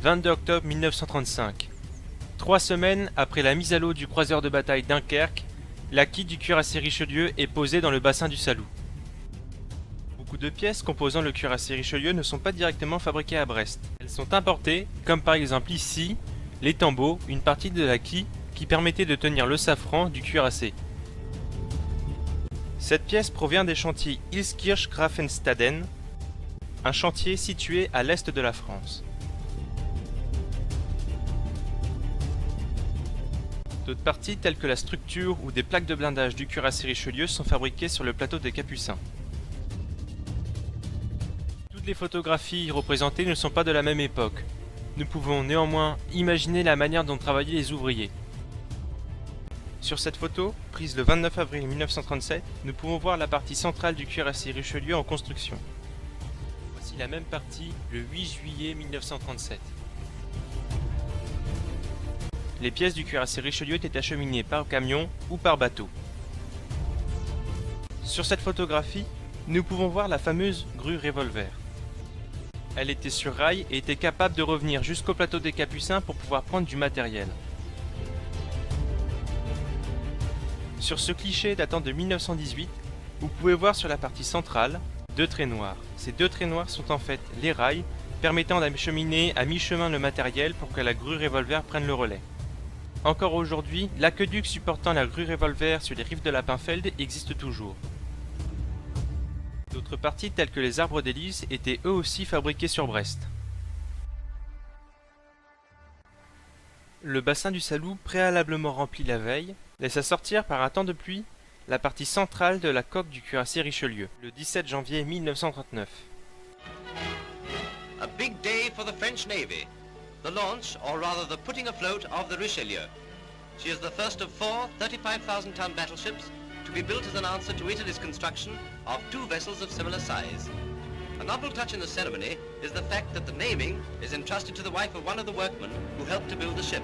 22 octobre 1935. 3 semaines après la mise à l'eau du croiseur de bataille Dunkerque, la quille du cuirassé Richelieu est posée dans le bassin du Salou. Beaucoup de pièces composant le cuirassé Richelieu ne sont pas directement fabriquées à Brest. Elles sont importées, comme par exemple ici, les tambours, une partie de la quille qui permettait de tenir le safran du cuirassé. Cette pièce provient des chantiers Ilskirch-Grafenstaden, un chantier situé à l'est de la France. D'autres parties telles que la structure ou des plaques de blindage du cuirassé Richelieu sont fabriquées sur le plateau des Capucins. Toutes les photographies représentées ne sont pas de la même époque. Nous pouvons néanmoins imaginer la manière dont travaillaient les ouvriers. Sur cette photo, prise le 29 avril 1937, nous pouvons voir la partie centrale du cuirassé Richelieu en construction. Voici la même partie le 8 juillet 1937. Les pièces du cuirassé Richelieu étaient acheminées par camion ou par bateau. Sur cette photographie, nous pouvons voir la fameuse grue revolver. Elle était sur rail et était capable de revenir jusqu'au plateau des Capucins pour pouvoir prendre du matériel. Sur ce cliché datant de 1918, vous pouvez voir sur la partie centrale 2 traits noirs. Ces 2 traits noirs sont en fait les rails permettant d'acheminer à mi-chemin le matériel pour que la grue revolver prenne le relais. Encore aujourd'hui, l'aqueduc supportant la grue revolver sur les rives de la Pinfeld existe toujours. D'autres parties telles que les arbres d'hélice étaient eux aussi fabriqués sur Brest. Le bassin du Salou, préalablement rempli la veille, laissa sortir par un temps de pluie la partie centrale de la coque du cuirassé Richelieu, le 17 janvier 1939. A big day for the French Navy. The launch, or rather the putting afloat of the Richelieu. She is the first of 4 35,000-ton battleships to be built as an answer to Italy's construction of 2 vessels of similar size. A novel touch in the ceremony is the fact that the naming is entrusted to the wife of one of the workmen who helped to build the ship.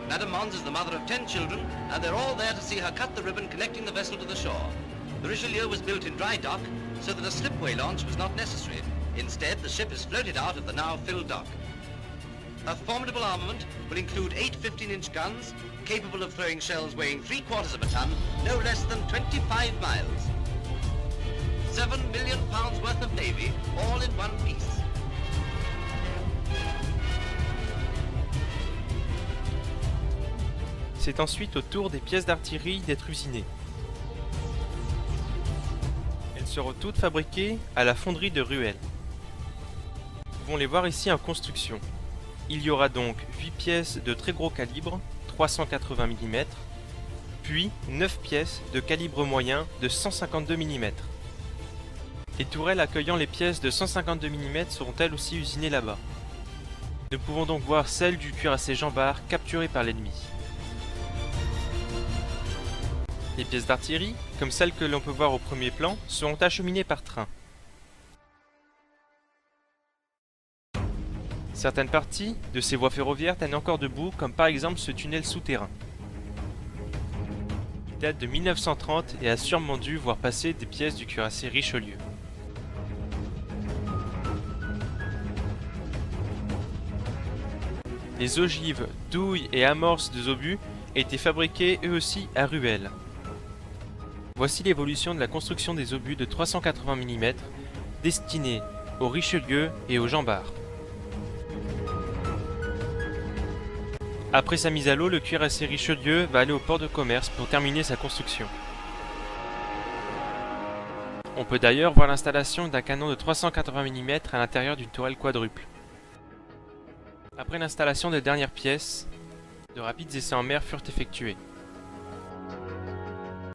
Madame Mons is the mother of 10 children, and they're all there to see her cut the ribbon connecting the vessel to the shore. The Richelieu was built in dry dock, so that a slipway launch was not necessary. Instead, the ship is floated out of the now filled dock. A formidable armament will include 8 15-inch guns, capable of throwing shells weighing 3/4 of a ton, no less than 25 miles. 7 million pounds worth of navy, all in one piece. C'est ensuite au tour des pièces d'artillerie d'être usinées. Elles seront toutes fabriquées à la fonderie de Ruel. Nous pouvons les voir ici en construction. Il y aura donc 8 pièces de très gros calibre, 380 mm, puis 9 pièces de calibre moyen de 152 mm. Les tourelles accueillant les pièces de 152 mm seront elles aussi usinées là-bas. Nous pouvons donc voir celles du cuirassé Jean Bart capturées par l'ennemi. Les pièces d'artillerie, comme celles que l'on peut voir au premier plan, seront acheminées par train. Certaines parties de ces voies ferroviaires tiennent encore debout, comme par exemple ce tunnel souterrain. Il date de 1930 et a sûrement dû voir passer des pièces du cuirassé Richelieu. Les ogives, douilles et amorces de obus étaient fabriqués eux aussi à Ruel. Voici l'évolution de la construction des obus de 380 mm destinés au Richelieu et au Jean Bart. Après sa mise à l'eau, le cuirassé Richelieu va aller au port de commerce pour terminer sa construction. On peut d'ailleurs voir l'installation d'un canon de 380 mm à l'intérieur d'une tourelle quadruple. Après l'installation des dernières pièces, de rapides essais en mer furent effectués.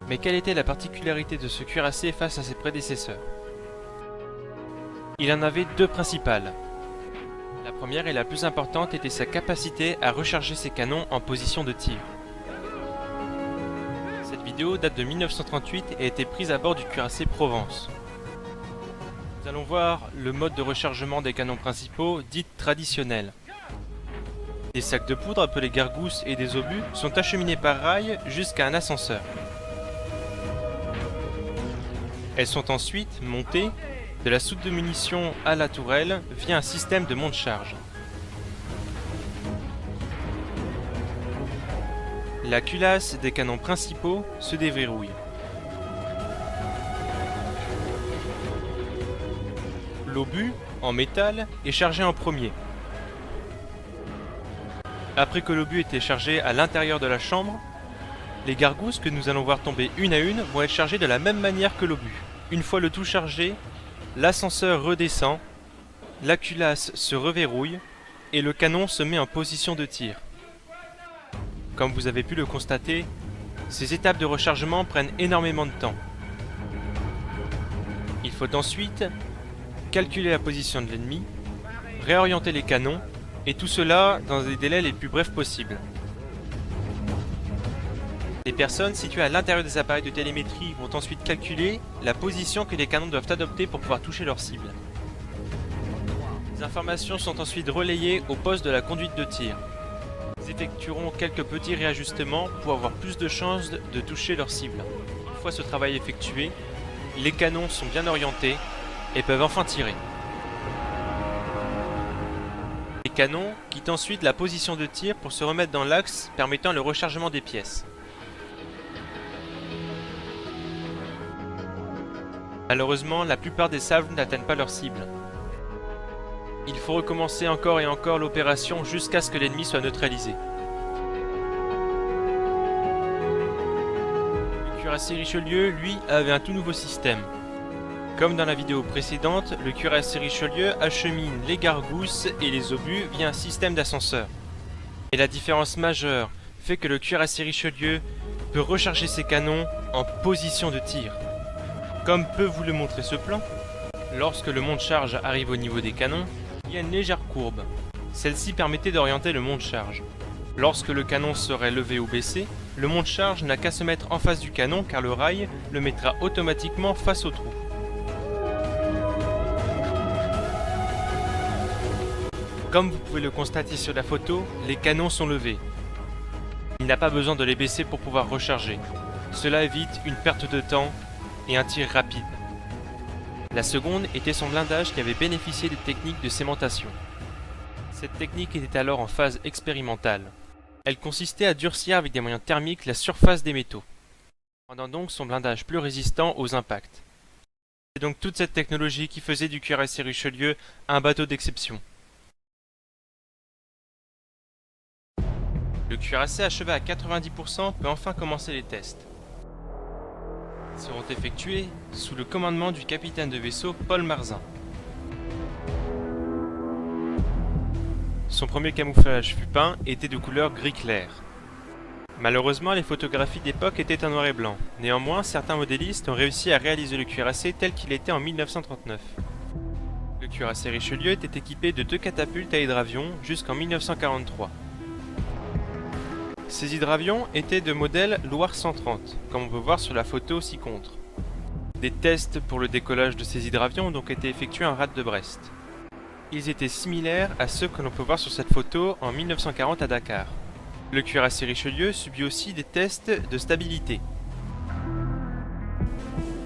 Mais quelle était la particularité de ce cuirassé face à ses prédécesseurs? Il en avait 2 principales. La première et la plus importante était sa capacité à recharger ses canons en position de tir. Cette vidéo date de 1938 et a été prise à bord du cuirassé Provence. Nous allons voir le mode de rechargement des canons principaux, dit traditionnel. Des sacs de poudre appelés gargousses et des obus sont acheminés par rail jusqu'à un ascenseur. Elles sont ensuite montées de la soute de munitions à la tourelle via un système de monte-charge. La culasse des canons principaux se déverrouille. L'obus, en métal, est chargé en premier. Après que l'obus était chargé à l'intérieur de la chambre, les gargousses que nous allons voir tomber une à une vont être chargées de la même manière que l'obus. Une fois le tout chargé, l'ascenseur redescend, la culasse se reverrouille et le canon se met en position de tir. Comme vous avez pu le constater, ces étapes de rechargement prennent énormément de temps. Il faut ensuite calculer la position de l'ennemi, réorienter les canons, et tout cela dans des délais les plus brefs possibles. Les personnes situées à l'intérieur des appareils de télémétrie vont ensuite calculer la position que les canons doivent adopter pour pouvoir toucher leur cible. Les informations sont ensuite relayées au poste de la conduite de tir. Ils effectueront quelques petits réajustements pour avoir plus de chances de toucher leur cible. Une fois ce travail effectué, les canons sont bien orientés et peuvent enfin tirer. Les canons quittent ensuite la position de tir pour se remettre dans l'axe permettant le rechargement des pièces. Malheureusement, la plupart des salves n'atteignent pas leur cible. Il faut recommencer encore et encore l'opération jusqu'à ce que l'ennemi soit neutralisé. Le cuirassé Richelieu, lui, avait un tout nouveau système. Comme dans la vidéo précédente, le cuirassé Richelieu achemine les gargousses et les obus via un système d'ascenseur. Et la différence majeure fait que le cuirassé Richelieu peut recharger ses canons en position de tir. Comme peut vous le montrer ce plan, lorsque le monte-charge arrive au niveau des canons, il y a une légère courbe. Celle-ci permettait d'orienter le monte-charge. Lorsque le canon serait levé ou baissé, le monte-charge n'a qu'à se mettre en face du canon car le rail le mettra automatiquement face au trou. Comme vous pouvez le constater sur la photo, les canons sont levés. Il n'a pas besoin de les baisser pour pouvoir recharger. Cela évite une perte de temps et un tir rapide. La seconde était son blindage qui avait bénéficié des techniques de cémentation. Cette technique était alors en phase expérimentale. Elle consistait à durcir avec des moyens thermiques la surface des métaux, rendant donc son blindage plus résistant aux impacts. C'est donc toute cette technologie qui faisait du cuirassé Richelieu un bateau d'exception. Le cuirassé achevé à 90% peut enfin commencer les tests. Ils seront effectués sous le commandement du capitaine de vaisseau Paul Marzin. Son premier camouflage fut peint était de couleur gris clair. Malheureusement, les photographies d'époque étaient en noir et blanc. Néanmoins, certains modélistes ont réussi à réaliser le cuirassé tel qu'il était en 1939. Le cuirassé Richelieu était équipé de 2 catapultes à hydravion jusqu'en 1943. Ces hydravions étaient de modèle Loire 130, comme on peut voir sur la photo ci-contre. Des tests pour le décollage de ces hydravions ont donc été effectués en rade de Brest. Ils étaient similaires à ceux que l'on peut voir sur cette photo en 1940 à Dakar. Le cuirassé Richelieu subit aussi des tests de stabilité.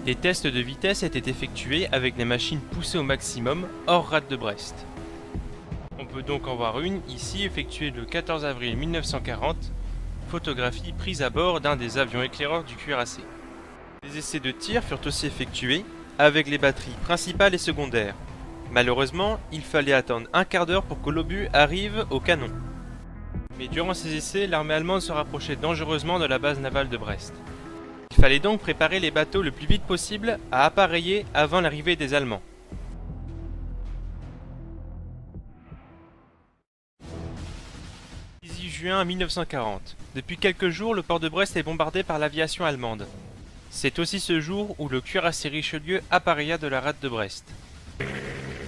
Des tests de vitesse étaient effectués avec des machines poussées au maximum hors rade de Brest. On peut donc en voir une ici effectuée le 14 avril 1940, photographie prise à bord d'un des avions éclaireurs du cuirassé. Les essais de tir furent aussi effectués avec les batteries principales et secondaires. Malheureusement, il fallait attendre un quart d'heure pour que l'obus arrive au canon. Mais durant ces essais, l'armée allemande se rapprochait dangereusement de la base navale de Brest. Il fallait donc préparer les bateaux le plus vite possible à appareiller avant l'arrivée des Allemands. Le 18 juin 1940. Depuis quelques jours, le port de Brest est bombardé par l'aviation allemande. C'est aussi ce jour où le cuirassé Richelieu appareilla de la rade de Brest.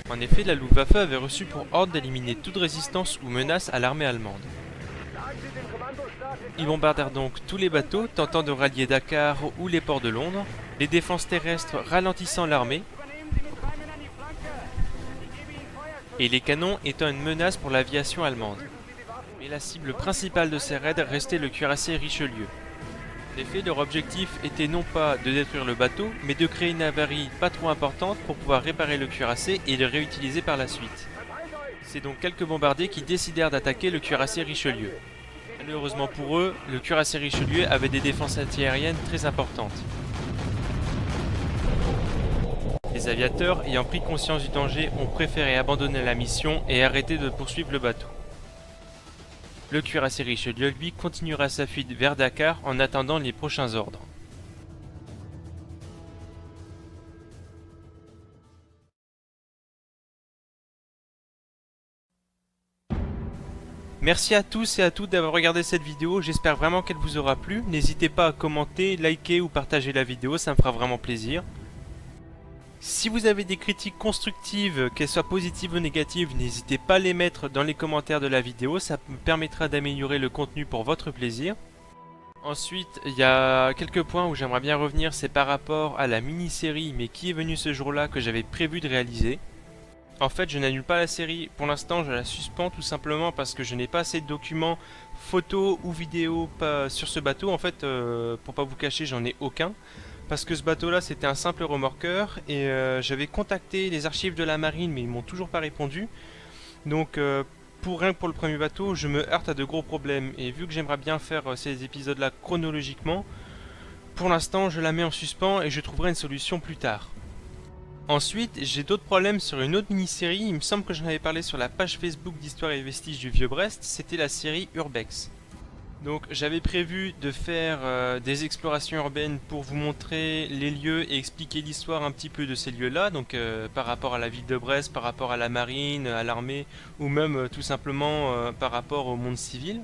En effet, la Luftwaffe avait reçu pour ordre d'éliminer toute résistance ou menace à l'armée allemande. Ils bombardèrent donc tous les bateaux tentant de rallier Dakar ou les ports de Londres, les défenses terrestres ralentissant l'armée, et les canons étant une menace pour l'aviation allemande. Mais la cible principale de ces raids restait le cuirassé Richelieu. En effet, leur objectif était non pas de détruire le bateau, mais de créer une avarie pas trop importante pour pouvoir réparer le cuirassé et le réutiliser par la suite. C'est donc quelques bombardiers qui décidèrent d'attaquer le cuirassé Richelieu. Malheureusement pour eux, le cuirassé Richelieu avait des défenses antiaériennes très importantes. Les aviateurs, ayant pris conscience du danger, ont préféré abandonner la mission et arrêter de poursuivre le bateau. Le cuirassé Richelieu, lui, continuera sa fuite vers Dakar en attendant les prochains ordres. Merci à tous et à toutes d'avoir regardé cette vidéo, j'espère vraiment qu'elle vous aura plu. N'hésitez pas à commenter, liker ou partager la vidéo, ça me fera vraiment plaisir. Si vous avez des critiques constructives, qu'elles soient positives ou négatives, n'hésitez pas à les mettre dans les commentaires de la vidéo, ça me permettra d'améliorer le contenu pour votre plaisir. Ensuite, il y a quelques points où j'aimerais bien revenir, c'est par rapport à la mini-série, mais qui est venue ce jour-là, que j'avais prévu de réaliser. En fait, je n'annule pas la série, pour l'instant je la suspends tout simplement parce que je n'ai pas assez de documents photos ou vidéos sur ce bateau. En fait, pour pas vous cacher, j'en ai aucun. Parce que ce bateau là c'était un simple remorqueur et j'avais contacté les archives de la marine mais ils m'ont toujours pas répondu. Donc rien que pour le premier bateau, je me heurte à de gros problèmes. Et vu que j'aimerais bien faire ces épisodes là chronologiquement, pour l'instant je la mets en suspens et je trouverai une solution plus tard. Ensuite, j'ai d'autres problèmes sur une autre mini-série, il me semble que j'en avais parlé sur la page Facebook d'Histoire et Vestiges du Vieux-Brest, c'était la série Urbex. Donc j'avais prévu de faire des explorations urbaines pour vous montrer les lieux et expliquer l'histoire un petit peu de ces lieux-là, donc par rapport à la ville de Brest, par rapport à la marine, à l'armée, ou même tout simplement par rapport au monde civil.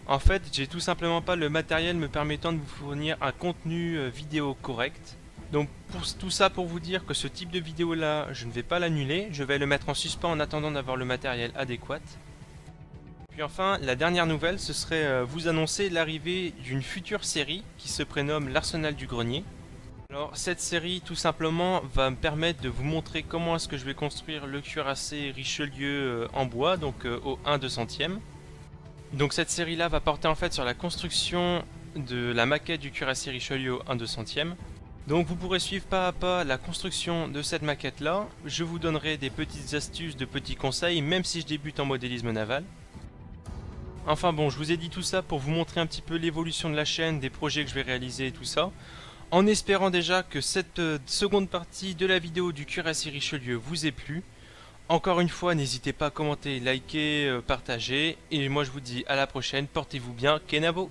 En fait, j'ai tout simplement pas le matériel me permettant de vous fournir un contenu vidéo correct. Donc tout ça pour vous dire que ce type de vidéo là, je ne vais pas l'annuler, je vais le mettre en suspens en attendant d'avoir le matériel adéquat. Puis enfin, la dernière nouvelle, ce serait vous annoncer l'arrivée d'une future série qui se prénomme l'Arsenal du Grenier. Alors cette série tout simplement va me permettre de vous montrer comment est-ce que je vais construire le cuirassé Richelieu en bois, donc au 1/200e. Donc cette série là va porter en fait sur la construction de la maquette du cuirassé Richelieu au 1/200e. Donc vous pourrez suivre pas à pas la construction de cette maquette là, je vous donnerai des petites astuces, de petits conseils, même si je débute en modélisme naval. Enfin bon, je vous ai dit tout ça pour vous montrer un petit peu l'évolution de la chaîne, des projets que je vais réaliser et tout ça, en espérant déjà que cette seconde partie de la vidéo du cuirassé Richelieu vous ait plu. Encore une fois, n'hésitez pas à commenter, liker, partager, et moi je vous dis à la prochaine, portez-vous bien, Kenavo!